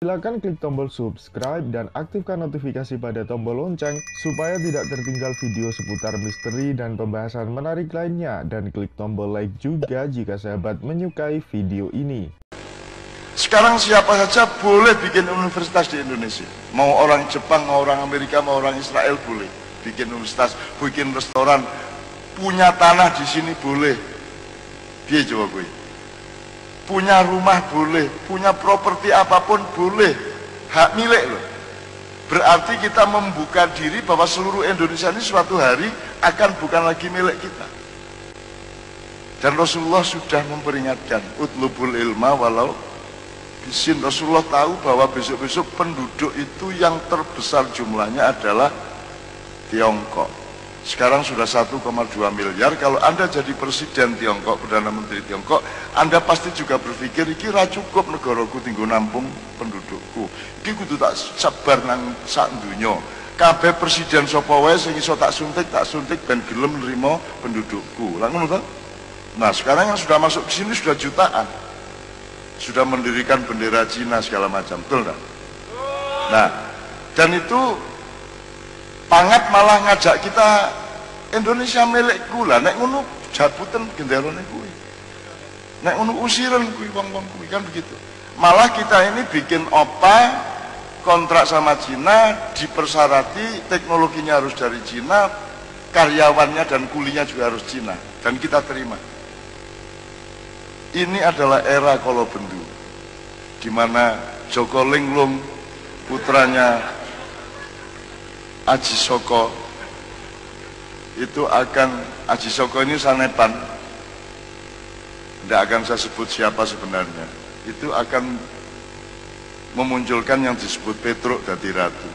Silakan klik tombol subscribe dan aktifkan notifikasi pada tombol lonceng supaya tidak tertinggal video seputar misteri dan pembahasan menarik lainnya, dan klik tombol like juga jika sahabat menyukai video ini. Sekarang siapa saja boleh bikin universitas di Indonesia. Mau orang Jepang, mau orang Amerika, mau orang Israel boleh bikin universitas, bikin restoran, punya tanah di sini boleh. Dia coba gue. Punya rumah boleh, punya properti apapun boleh, hak milik loh. Berarti kita membuka diri bahwa seluruh Indonesia ini suatu hari akan bukan lagi milik kita. Dan Rasulullah sudah memperingatkan, utlubul ilma walau bisin. Rasulullah tahu bahwa besok-besok penduduk itu yang terbesar jumlahnya adalah Tiongkok. Sekarang sudah 1,2 miliar. Kalau Anda jadi presiden Tiongkok, Perdana Menteri Tiongkok, Anda pasti juga berpikir, iki ra cukup negaraku tinggo nampung pendudukku. Iki kudu tak sebar nang sak donya. Kabeh presiden sapa wae sing iso tak suntik ben gelem nrimo pendudukku. Lah ngono to? Nah, sekarang yang sudah masuk ke sini sudah jutaan. Sudah mendirikan bendera Cina segala macam, betul enggak? Nah, dan itu Pangat malah ngajak kita Indonesia milikku lah, nek ngono jabutan genderone kuwi, nek ngono usiran kuwi wong-wong kuwi, kan begitu. Malah kita ini bikin OPA kontrak sama Cina, dipersyarati teknologinya harus dari Cina, karyawannya dan kulinya juga harus Cina, dan kita terima. Ini adalah era Kolobendu, di mana Joko Linglung putranya Aji Soko itu akan, Aji Soko ini sanepan, tidak akan saya sebut siapa sebenarnya, itu akan memunculkan yang disebut Petruk dadi ratu.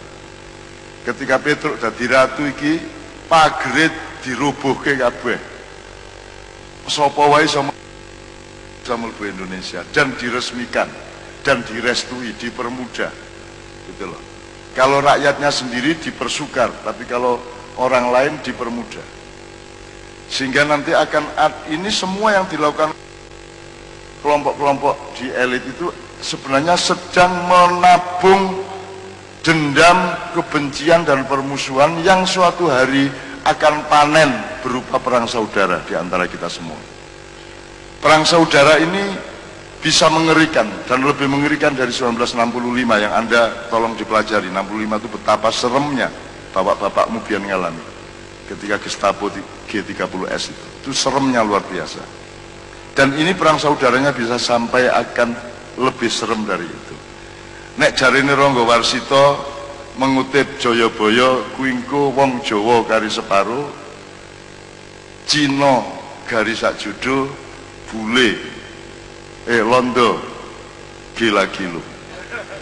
Ketika Petruk dadi ratu iki pagrit dirubuhke kabeh, sapa wae sama mlebu Indonesia, dan diresmikan dan direstui, dipermudah gitu loh. Kalau rakyatnya sendiri dipersukar, tapi kalau orang lain dipermudah. Sehingga nanti akan, ini semua yang dilakukan kelompok-kelompok di elit itu sebenarnya sedang menabung dendam, kebencian dan permusuhan yang suatu hari akan panen berupa perang saudara di antara kita semua. Perang saudara ini bisa mengerikan, dan lebih mengerikan dari 1965 yang Anda tolong dipelajari. 65 itu betapa seremnya bapak-bapakmu biar ngalami ketika Gestapo G30S itu seremnya luar biasa. Dan ini perang saudaranya bisa sampai akan lebih serem dari itu. Nek jarine Rangga Warsita mengutip Jayabaya, kuingko wong Jawa kari separo, Cina garis sak judo, bule londo gila-gilu,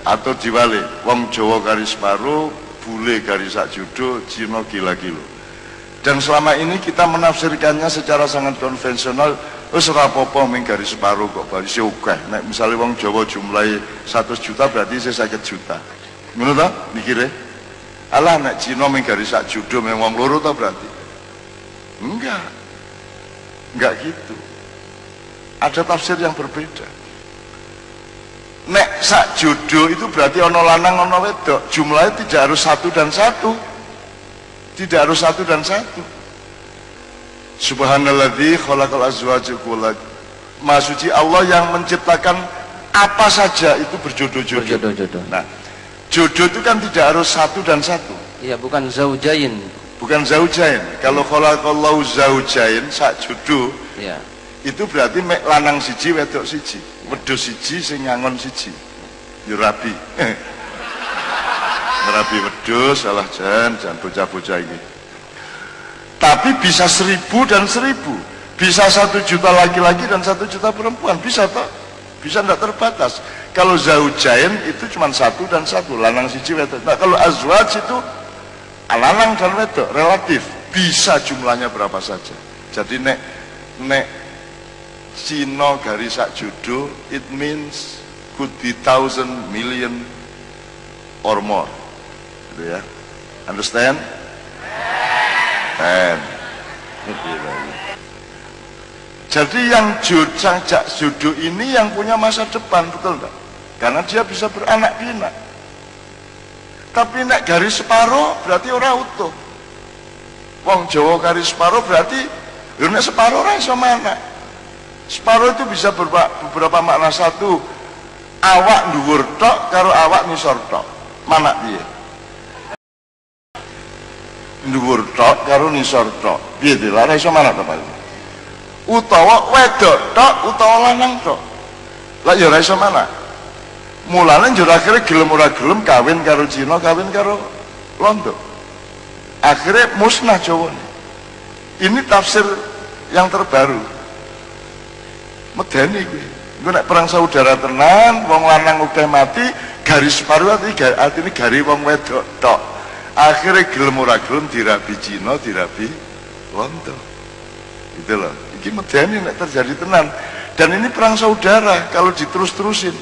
atau diwali wong Jawa garis paru, bule garis sak judo, Cina gila-gilu. Dan selama ini kita menafsirkannya secara sangat konvensional, wis ora apa-apa ming garis separuh kok baris akeh. Nek misale wong Jawa jumlahe 100 juta berarti 50 juta. Ngono ta mikire? Alah nek Cina ming garis sak judo ming wong loro ta berarti? Enggak gitu. Ada tafsir yang berbeda. Nek sak jodoh itu berarti ono lanang ono wedok, jumlahnya tidak harus 1 dan 1, tidak harus 1 dan 1. Subhanalladzi khalaqal azwaja kullaha. Maha suci Allah yang menciptakan apa saja itu berjodoh-jodoh. Nah, jodoh itu kan tidak harus 1 dan 1. Iya, bukan zaujain. Bukan zaujain. Kalau khalaqallahu zaujain sak jodoh, iya, itu berarti mek lanang siji wedok siji, wedhus siji sing ngangon siji. Ya rabi. Rabi wedhus salah jan bocah-bocah ini. Tapi bisa 1000 dan 1000. Bisa 1 juta laki-laki dan 1 juta perempuan, bisa toh? Bisa enggak terbatas. Kalau zaujain itu cuma 1 dan 1, lanang siji wedok. Nah, kalau azwaj itu lanang dan wedok relatif, bisa jumlahnya berapa saja. Jadi nek Cina garis sak judo, it means could be 1,000 million or more, gitu ya. Understand? And jadi yang jodoh ini yang punya masa depan, betul enggak? karena dia bisa beranak pinak. Tapi nek garis separo berarti ora utuh. Wong Jawa garis separo berarti nek separo ora iso mana. Separo itu bisa beberapa makna. Satu, awak dhuwur tok karo awak nisor tok. Mana piye? Dhuwur tok karo nisor tok. Piye to? Ora iso mana to, Pak? Utawa wedok tok utawa lanang tok. Lah ya ora iso mana. Mulane njur akhire gelem ora gelem kawin karo Cina, kawin karo Londo. Akhirnya musnah Jawa. Ini tafsir yang terbaru. Medeni kuwi. Engko nek perang saudara tenan, wong lanang udah mati, garis separuh artinya garis wong wedok tok. Akhirnya gelem ora gelem dirabi Cina, dirabi Londo. Gitu loh. Iki medeni nek terjadi tenan. Dan ini perang saudara kalau diterus-terusin.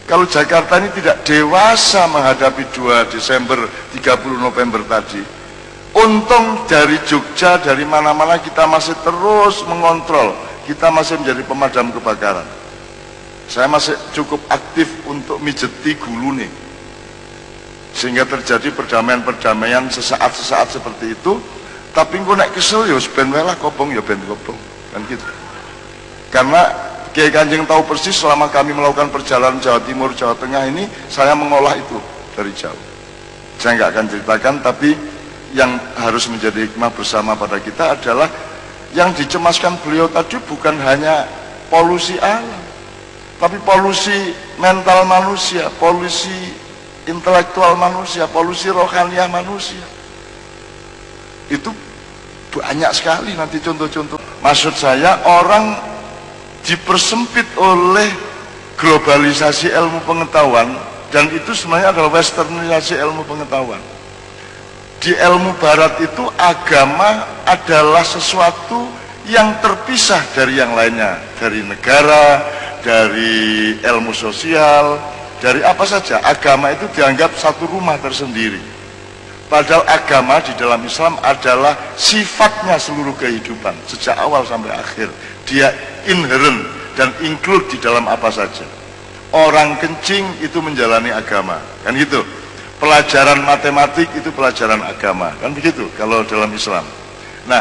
Kalau Jakarta ini tidak dewasa menghadapi 2 Desember, 30 November tadi, untung dari Jogja, dari mana-mana kita masih terus mengontrol, kita masih menjadi pemadam kebakaran. Saya masih cukup aktif untuk mijeti gulune, sehingga terjadi perdamaian-perdamaian sesaat-sesaat seperti itu. Tapi engko nek kesel ya ben wae lah kobong ya ben kobong, kan gitu. Karena Kiai Kanjeng tahu persis selama kami melakukan perjalanan Jawa Timur, Jawa Tengah ini, saya mengolah itu dari jauh. Saya nggak akan ceritakan, tapi yang harus menjadi hikmah bersama pada kita adalah yang dicemaskan beliau tadi bukan hanya polusi alam, tapi polusi mental manusia, polusi intelektual manusia, polusi rohaniah manusia. Itu banyak sekali nanti contoh-contoh. Maksud saya orang dipersempit oleh globalisasi ilmu pengetahuan, dan itu sebenarnya adalah westernisasi ilmu pengetahuan. Di ilmu barat itu agama adalah sesuatu yang terpisah dari yang lainnya, dari negara, dari ilmu sosial, dari apa saja. Agama itu dianggap satu rumah tersendiri. Padahal agama di dalam Islam adalah sifatnya seluruh kehidupan sejak awal sampai akhir. Dia inherent dan include di dalam apa saja. Orang kencing itu menjalani agama, kan gitu. Pelajaran matematik itu pelajaran agama, kan begitu kalau dalam Islam. Nah,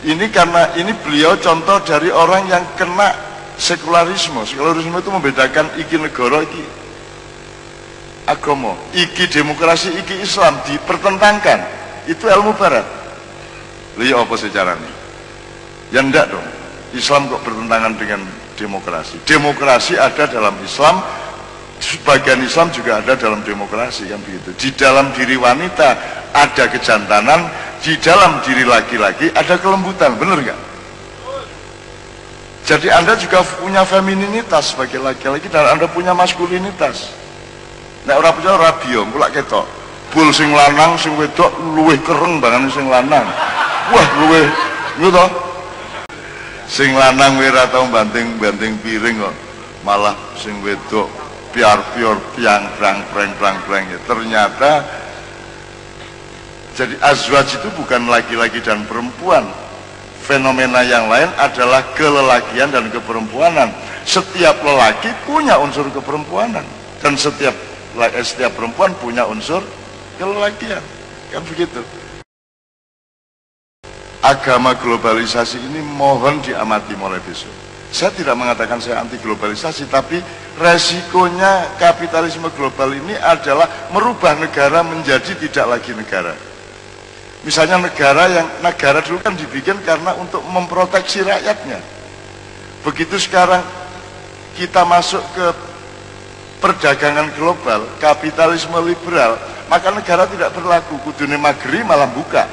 ini karena ini beliau contoh dari orang yang kena sekularisme. Sekularisme itu membedakan iki negara, iki agama, iki demokrasi, iki Islam, dipertentangkan. Itu ilmu barat. Lihat apa sejarahnya? Ya enggak dong. Islam kok bertentangan dengan demokrasi. Demokrasi ada dalam Islam, sebagian Islam juga ada dalam demokrasi, kan begitu. Di dalam diri wanita ada kejantanan, di dalam diri laki-laki ada kelembutan, benar nggak? Jadi Anda juga punya femininitas sebagai laki-laki dan Anda punya maskulinitas. Nek ora punya ora biyo, kula ketok. Bul sing lanang sing wedok luwih kereng banget sing lanang. Wah, luwih ngono. Sing lanang ora tau banting-banting piring kok. Malah sing wedok piar-pior piang prang-prang ya. Ternyata jadi azwaj itu bukan laki-laki dan perempuan. Fenomena yang lain adalah kelelakian dan keperempuanan. Setiap lelaki punya unsur keperempuanan dan setiap perempuan punya unsur kelelakian, kan begitu. Agama globalisasi ini mohon diamati mulai besok. Saya tidak mengatakan saya anti globalisasi, tapi resikonya kapitalisme global ini adalah merubah negara menjadi tidak lagi negara. Misalnya negara dulu kan dibikin karena untuk memproteksi rakyatnya. Begitu sekarang kita masuk ke perdagangan global, kapitalisme liberal, maka negara tidak berlaku, kudune mageri malah buka.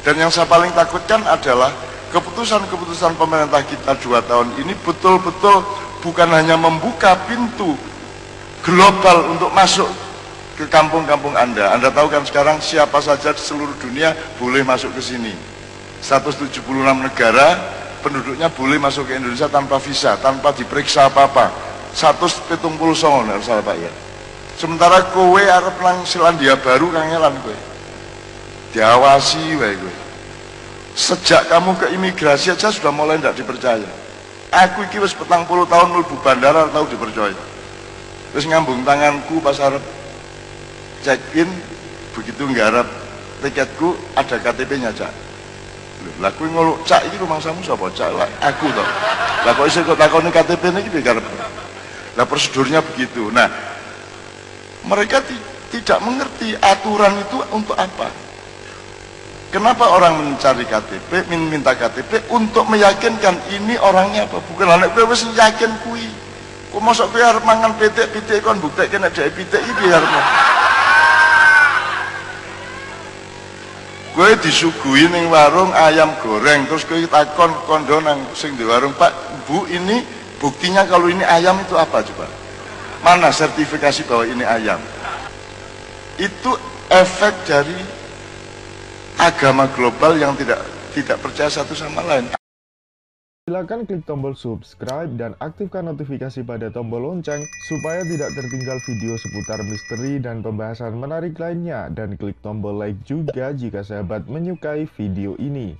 Dan yang saya paling takutkan adalah keputusan-keputusan pemerintah kita 2 tahun ini betul-betul bukan hanya membuka pintu global untuk masuk ke kampung-kampung Anda. Anda tahu kan sekarang siapa saja di seluruh dunia boleh masuk ke sini. 176 negara penduduknya boleh masuk ke Indonesia tanpa visa, tanpa diperiksa apa-apa. 179 salah Pak ya. Sementara kowe arep nang Selandia Baru kangelan kowe. Diawasi wae kowe. Sejak kamu ke imigrasi aja sudah mulai tidak dipercaya. aku iki wis 40 tahun mlebu bandara tau dipercaya. Terus ngambung tanganku pas arep check in, begitu nggarap tiketku ada KTP-nya, Cak. Lah kuwi ngono, Cak iki rumangsamu sapa, Cak? Lah aku to. Lah kok iso kok takoni KTP-ne iki piye karep. Lah prosedurnya begitu. Nah, mereka tidak mengerti aturan itu untuk apa. Kenapa orang mencari KTP, minta KTP untuk meyakinkan ini orangnya apa? Bukan anak kowe wis yakin kuwi. Kok mosok kowe arep mangan pitik-pitik kon buktekke nek dhek pitik iki piye arep. Kowe disuguhi ning warung ayam goreng terus kowe takon kondo nang sing di warung, "Pak, Bu, ini buktinya kalau ini ayam itu apa coba? Mana sertifikasi bahwa ini ayam?" Itu efek dari agama global yang tidak percaya satu sama lain. Silakan klik tombol subscribe dan aktifkan notifikasi pada tombol lonceng supaya tidak tertinggal video seputar misteri dan pembahasan menarik lainnya, dan klik tombol like juga jika sahabat menyukai video ini.